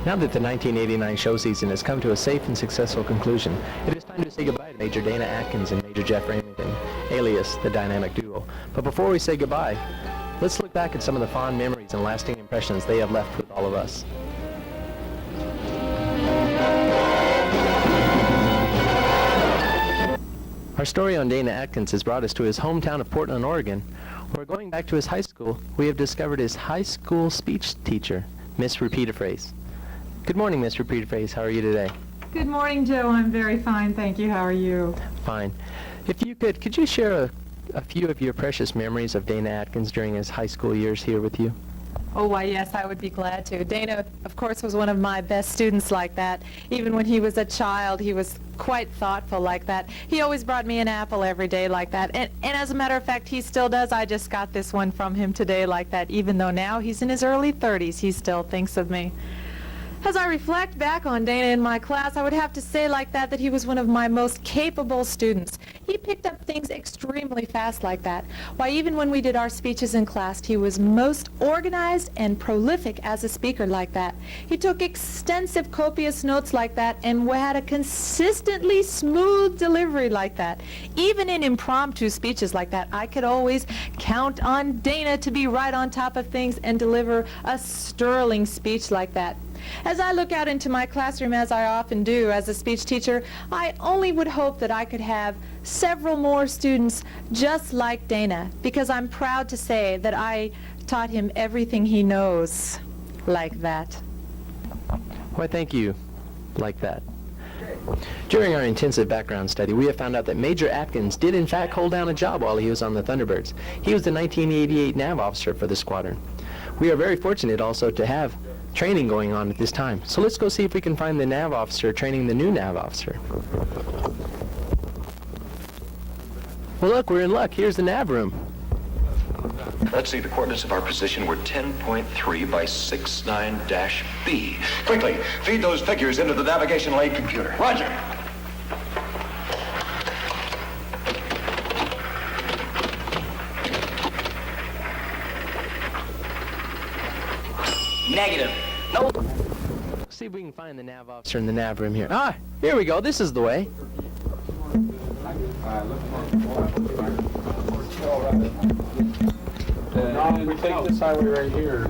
Now that the 1989 show season has come to a safe and successful conclusion, it is time to say goodbye to Major Dana Atkins and Major Jeff Remington, alias the Dynamic Duo. But before we say goodbye, let's look back at some of the fond memories and lasting impressions they have left with all of us. Our story on Dana Atkins has brought us to his hometown of Portland, Oregon, where going back to his high school, we have discovered his high school speech teacher, Miss Repeat-A-Phrase. Good morning, Miss Repeat-A-Phrase. How are you today? Good morning, Joe. I'm very fine, thank you. How are you? Fine. If you could you share a few of your precious memories of Dana Atkins during his high school years here with you? Oh, why, yes, I would be glad to. Dana, of course, was one of my best students like that. Even when he was a child, he was quite thoughtful like that. He always brought me an apple every day like that. And as a matter of fact, he still does. I just got this one from him today like that. Even though now he's in his early 30s, he still thinks of me. As I reflect back on Dana in my class, I would have to say like that he was one of my most capable students. He picked up things extremely fast like that. Why, even when we did our speeches in class, he was most organized and prolific as a speaker like that. He took extensive, copious notes like that and had a consistently smooth delivery like that. Even in impromptu speeches like that, I could always count on Dana to be right on top of things and deliver a sterling speech like that. As I look out into my classroom, as I often do as a speech teacher, I only would hope that I could have several more students just like Dana, because I'm proud to say that I taught him everything he knows like that. Why, thank you. Like that. During our intensive background study, we have found out that Major Atkins did in fact hold down a job while he was on the Thunderbirds. He was the 1988 Nav officer for the squadron. We are very fortunate also to have training going on at this time. So let's go see if we can find the Nav officer training the new Nav officer. Well, look, we're in luck. Here's the Nav Room. Let's see, the coordinates of our position were 10.3 by 69-B. Quickly, feed those figures into the navigation aid computer. Roger. Negative. No. Let's see if we can find the Nav officer in the Nav Room here. Ah, here we go. This is the way. We take this highway right here.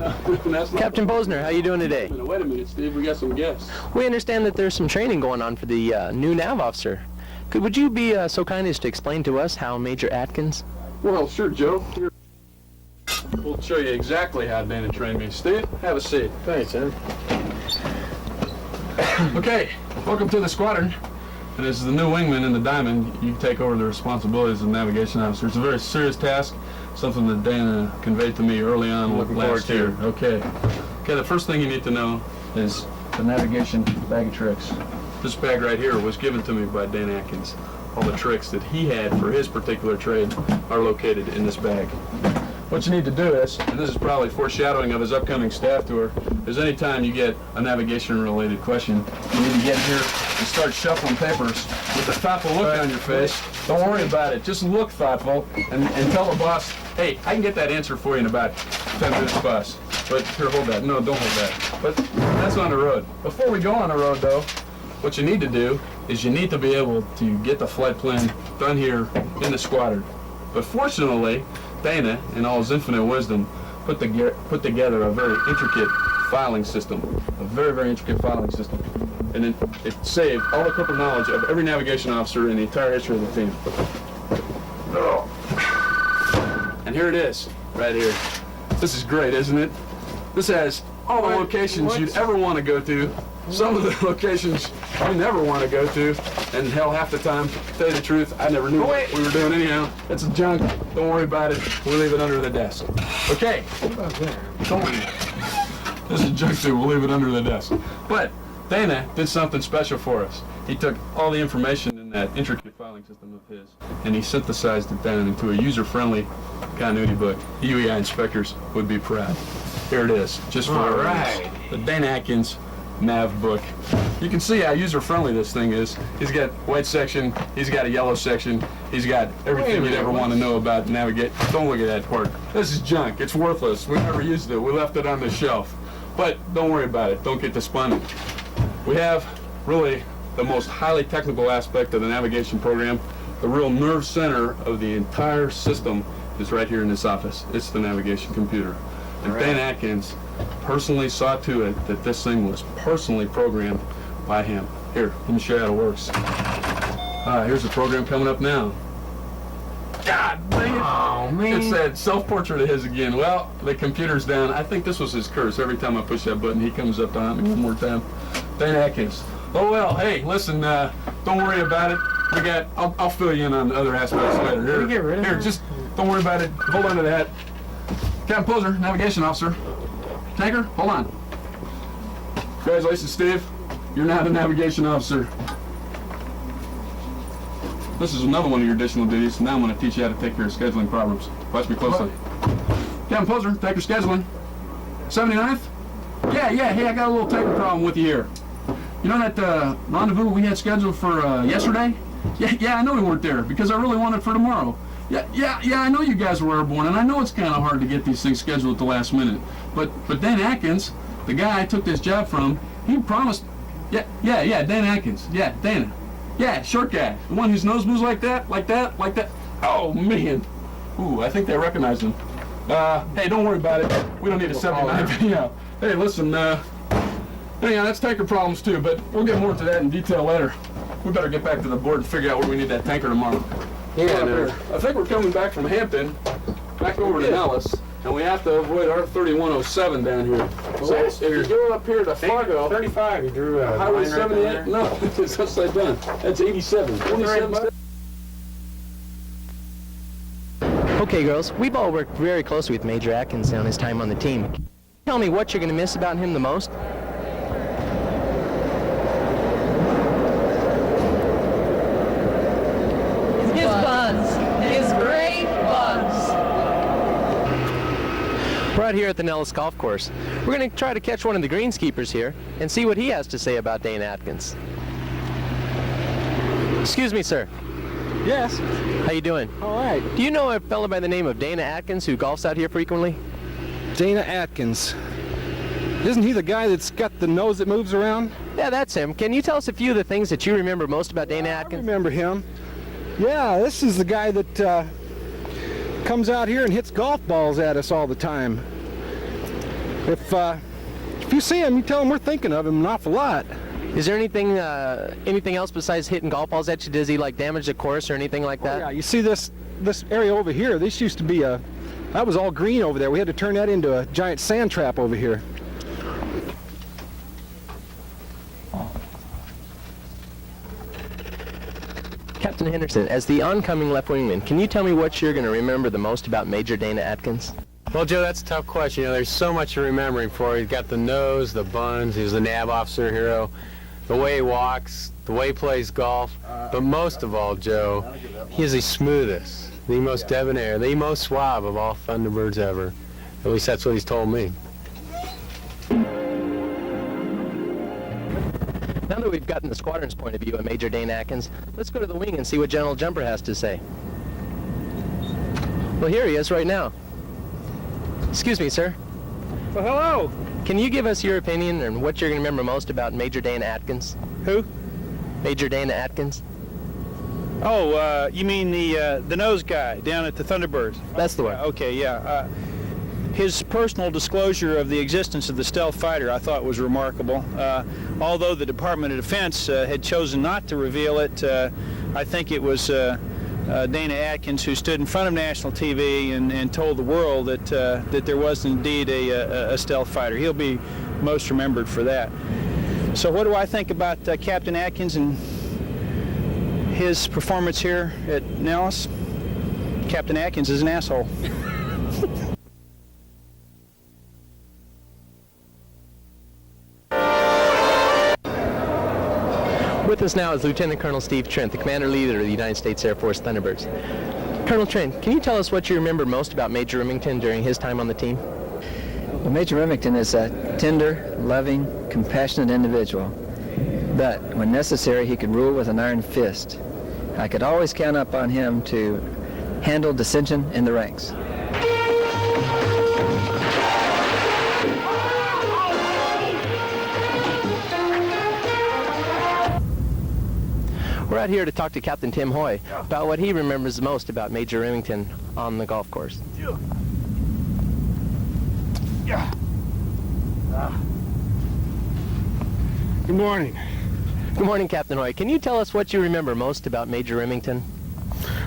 Captain Posner, how you doing today? Wait a minute, Steve. We got some guests. We understand that there's some training going on for the new Nav officer. Would you be so kind as to explain to us how Major Atkins? Well, sure, Joe. Here. We'll show you exactly how Dana trained me. Steve, have a seat. Thanks, Ed. Okay, welcome to the squadron. And as the new wingman in the Diamond, you take over the responsibilities of navigation officer. It's a very serious task, something that Dana conveyed to me early on last year. Okay, the first thing you need to know is the navigation bag of tricks. This bag right here was given to me by Dana Atkins. All the tricks that he had for his particular trade are located in this bag. What you need to do is, and this is probably foreshadowing of his upcoming staff tour, is anytime you get a navigation-related question, you need to get here and start shuffling papers with a thoughtful look on your face. Don't worry about it. Just look thoughtful and tell the boss, hey, I can get that answer for you in about 10 minutes, boss. But here, hold that. No, don't hold that. But that's on the road. Before we go on the road, though, what you need to do is you need to be able to get the flight plan done here in the squadron. But fortunately, Dana, in all his infinite wisdom, put together a very intricate filing system, a very, very intricate filing system. And it saved all the corporate knowledge of every navigation officer in the entire history of the team. And here it is, right here. This is great, isn't it? This has all the locations you'd ever want to go to, some of the locations you never want to go to, and hell, half the time, to tell you the truth, I never knew what we were doing anyhow. It's junk. Don't worry about it. We'll leave it under the desk. Okay. Don't worry. This is junk too. We'll leave it under the desk. But Dana did something special for us. He took all the information in that intricate filing system of his, and he synthesized it down into a user-friendly continuity book. UEI inspectors would be proud. Here it is, just for our audience. The Dana Atkins Nav book. You can see how user-friendly this thing is. He's got white section, he's got a yellow section, he's got everything you'd ever want to know about navigate. Don't look at that part. This is junk. It's worthless. We never used it. We left it on the shelf. But don't worry about it. Don't get despondent. We have really the most highly technical aspect of the navigation program. The real nerve center of the entire system is right here in this office. It's the navigation computer. And Right. Dan Atkins personally saw to it that this thing was personally programmed by him. Here, let me show you how it works. Here's the program coming up now. God dang it! Oh, man. It's that self-portrait of his again. Well, the computer's down. I think this was his curse. Every time I push that button, he comes up to haunt me one more time. Dan Atkins. Oh well, hey, listen, don't worry about it. We got, I'll fill you in on the other aspects later. Here, Get rid of here, it. just don't worry about it. Hold on to that. Captain Poser, navigation officer. Tanker, hold on. Congratulations, Steve. You're now the navigation officer. This is another one of your additional duties. Now I'm going to teach you how to take care of scheduling problems. Watch me closely. Captain Poser, take your scheduling. 79th? Yeah, hey, I got a little technical problem with you here. You know that rendezvous we had scheduled for yesterday? Yeah, I know we weren't there because I really wanted for tomorrow. Yeah, I know you guys were airborne, and I know it's kind of hard to get these things scheduled at the last minute. But Dan Atkins, the guy I took this job from, he promised. Yeah, Dan Atkins. Yeah, Dana. Yeah, short guy. The one whose nose moves like that. Oh, man. Ooh, I think they recognized him. Hey, don't worry about it. We don't need a 79 video. Hey, listen, anyhow, that's tanker problems too, but we'll get more into that in detail later. We better get back to the board and figure out where we need that tanker tomorrow. Yeah, I think we're coming back from Hampton, back over to Nellis, and we have to avoid R3107 down here. So if you go up here to Fargo, 35, you drew a Highway line right 78, there. no, it's upside down. That's 87. 27. Okay, girls, we've all worked very closely with Major Atkins on his time on the team. Tell me what you're going to miss about him the most? His buns. His great buns. We're out here at the Nellis Golf Course. We're going to try to catch one of the greenskeepers here and see what he has to say about Dane Atkins. Excuse me, sir. Yes. How you doing? All right. Do you know a fellow by the name of Dana Atkins who golfs out here frequently? Dana Atkins. Isn't he the guy that's got the nose that moves around? Yeah, that's him. Can you tell us a few of the things that you remember most about Dana I Atkins? remember him. Yeah, this is the guy that comes out here and hits golf balls at us all the time. If you see him, you tell him we're thinking of him an awful lot. Is there anything else besides hitting golf balls at you? Does he like damage the course or anything like that? Yeah, you see this area over here, this used to be that was all green over there. We had to turn that into a giant sand trap over here. Captain Henderson, as the oncoming left wingman, can you tell me what you're going to remember the most about Major Dana Atkins? Well, Joe, that's a tough question. You know, there's so much to remember him for. He's got the nose, the buns, he was a nav officer hero, the way he walks, the way he plays golf, but most of all, Joe, he is the smoothest, the most debonair, the most suave of all Thunderbirds ever. At least that's what he's told me. Now that we've gotten the squadron's point of view of Major Dane Atkins, let's go to the wing and see what General Jumper has to say. Well, here he is right now. Excuse me, sir. Well, hello. Can you give us your opinion and what you're going to remember most about Major Dana Atkins? Who? Major Dana Atkins? Oh, you mean the nose guy down at the Thunderbirds? That's the one. Okay, yeah. His personal disclosure of the existence of the stealth fighter I thought was remarkable. Although the Department of Defense had chosen not to reveal it, I think it was Dana Atkins who stood in front of national TV and told the world that there was indeed a stealth fighter. He'll be most remembered for that. So what do I think about Captain Atkins and his performance here at Nellis? Captain Atkins is an asshole. With us now is Lieutenant Colonel Steve Trent, the commander-leader of the United States Air Force Thunderbirds. Colonel Trent, can you tell us what you remember most about Major Remington during his time on the team? Well, Major Remington is a tender, loving, compassionate individual. But when necessary, he could rule with an iron fist. I could always count up on him to handle dissension in the ranks. We're out here to talk to Captain Tim Hoy about what he remembers most about Major Remington on the golf course. Good morning. Good morning, Captain Hoy. Can you tell us what you remember most about Major Remington?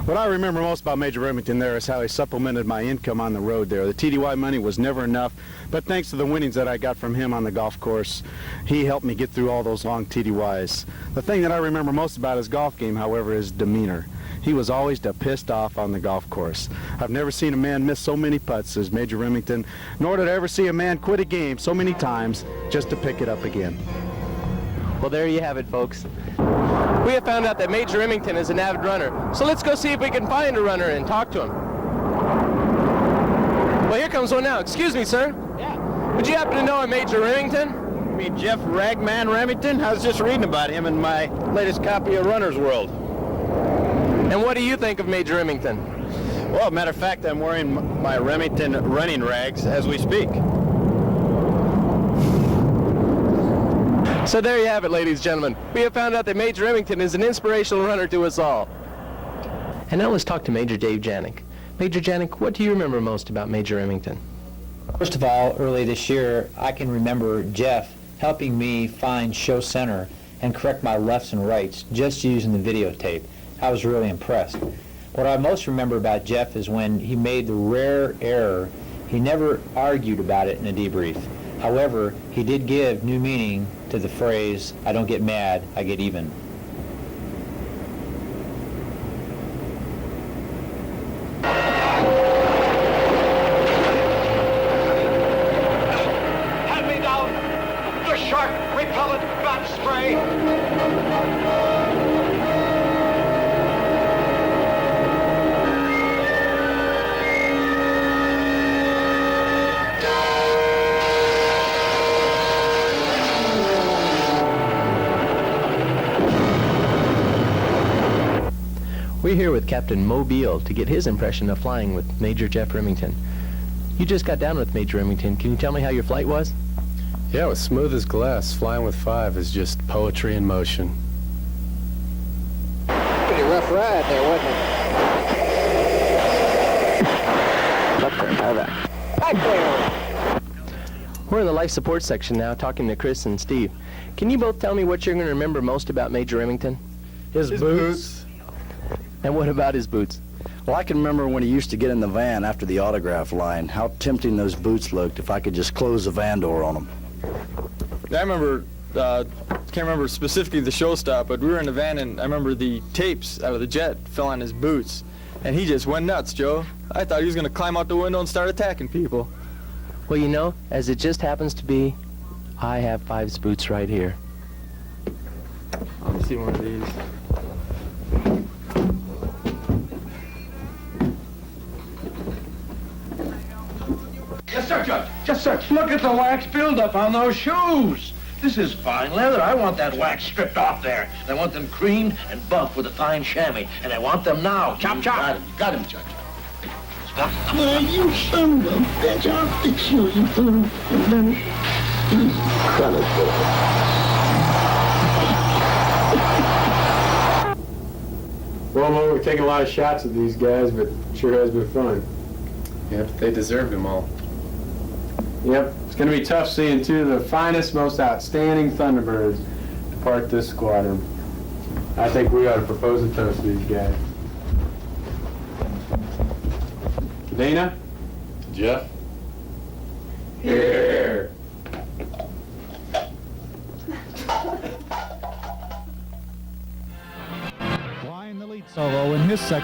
What I remember most about Major Remington there is how he supplemented my income on the road there. The TDY money was never enough, but thanks to the winnings that I got from him on the golf course, he helped me get through all those long TDYs. The thing that I remember most about his golf game, however, is demeanor. He was always pissed off on the golf course. I've never seen a man miss so many putts as Major Remington, nor did I ever see a man quit a game so many times just to pick it up again. Well, there you have it, folks. We have found out that Major Remington is an avid runner, so let's go see if we can find a runner and talk to him. Well, here comes one now. Excuse me, sir. Yeah. Would you happen to know a Major Remington? You mean Jeff Ragman Remington? I was just reading about him in my latest copy of Runner's World. And what do you think of Major Remington? Well, matter of fact, I'm wearing my Remington running rags as we speak. So there you have it, ladies and gentlemen. We have found out that Major Remington is an inspirational runner to us all. And now let's talk to Major Dave Janek. Major Janek, what do you remember most about Major Remington? First of all, early this year, I can remember Jeff helping me find show center and correct my lefts and rights just using the videotape. I was really impressed. What I most remember about Jeff is when he made the rare error. He never argued about it in a debrief. However, he did give new meaning to the phrase, "I don't get mad, I get even." Hand me down the shark repellent bat spray. We're here with Captain Mobile to get his impression of flying with Major Jeff Remington. You just got down with Major Remington. Can you tell me how your flight was? Yeah, it was smooth as glass. Flying with 5 is just poetry in motion. Pretty rough ride there, wasn't it? Up there, how about? Back there! We're in the life support section now, talking to Chris and Steve. Can you both tell me what you're going to remember most about Major Remington? His boots. And what about his boots? Well, I can remember when he used to get in the van after the autograph line, how tempting those boots looked if I could just close the van door on them. I remember, can't remember specifically the show stop, but we were in the van and I remember the tapes out of the jet fell on his boots. And he just went nuts, Joe. I thought he was going to climb out the window and start attacking people. Well, you know, as it just happens to be, I have 5's boots right here. Let me see one of these. Yes, sir, Judge. Yes, sir. Look at the wax buildup on those shoes. This is fine leather. I want that wax stripped off there. I want them creamed and buffed with a fine chamois, and I want them now. Chop, chop. Got him, Judge. Stop. You son of a bitch. I'll fix you, you fool. And then... Well, we're taking a lot of shots at these guys, but sure has been fun. Yep, they deserved them all. Yep, it's going to be tough seeing two of the finest, most outstanding Thunderbirds depart this squadron. I think we ought to propose a toast to these guys. Dana? Jeff? Here! Flying the lead solo in his section.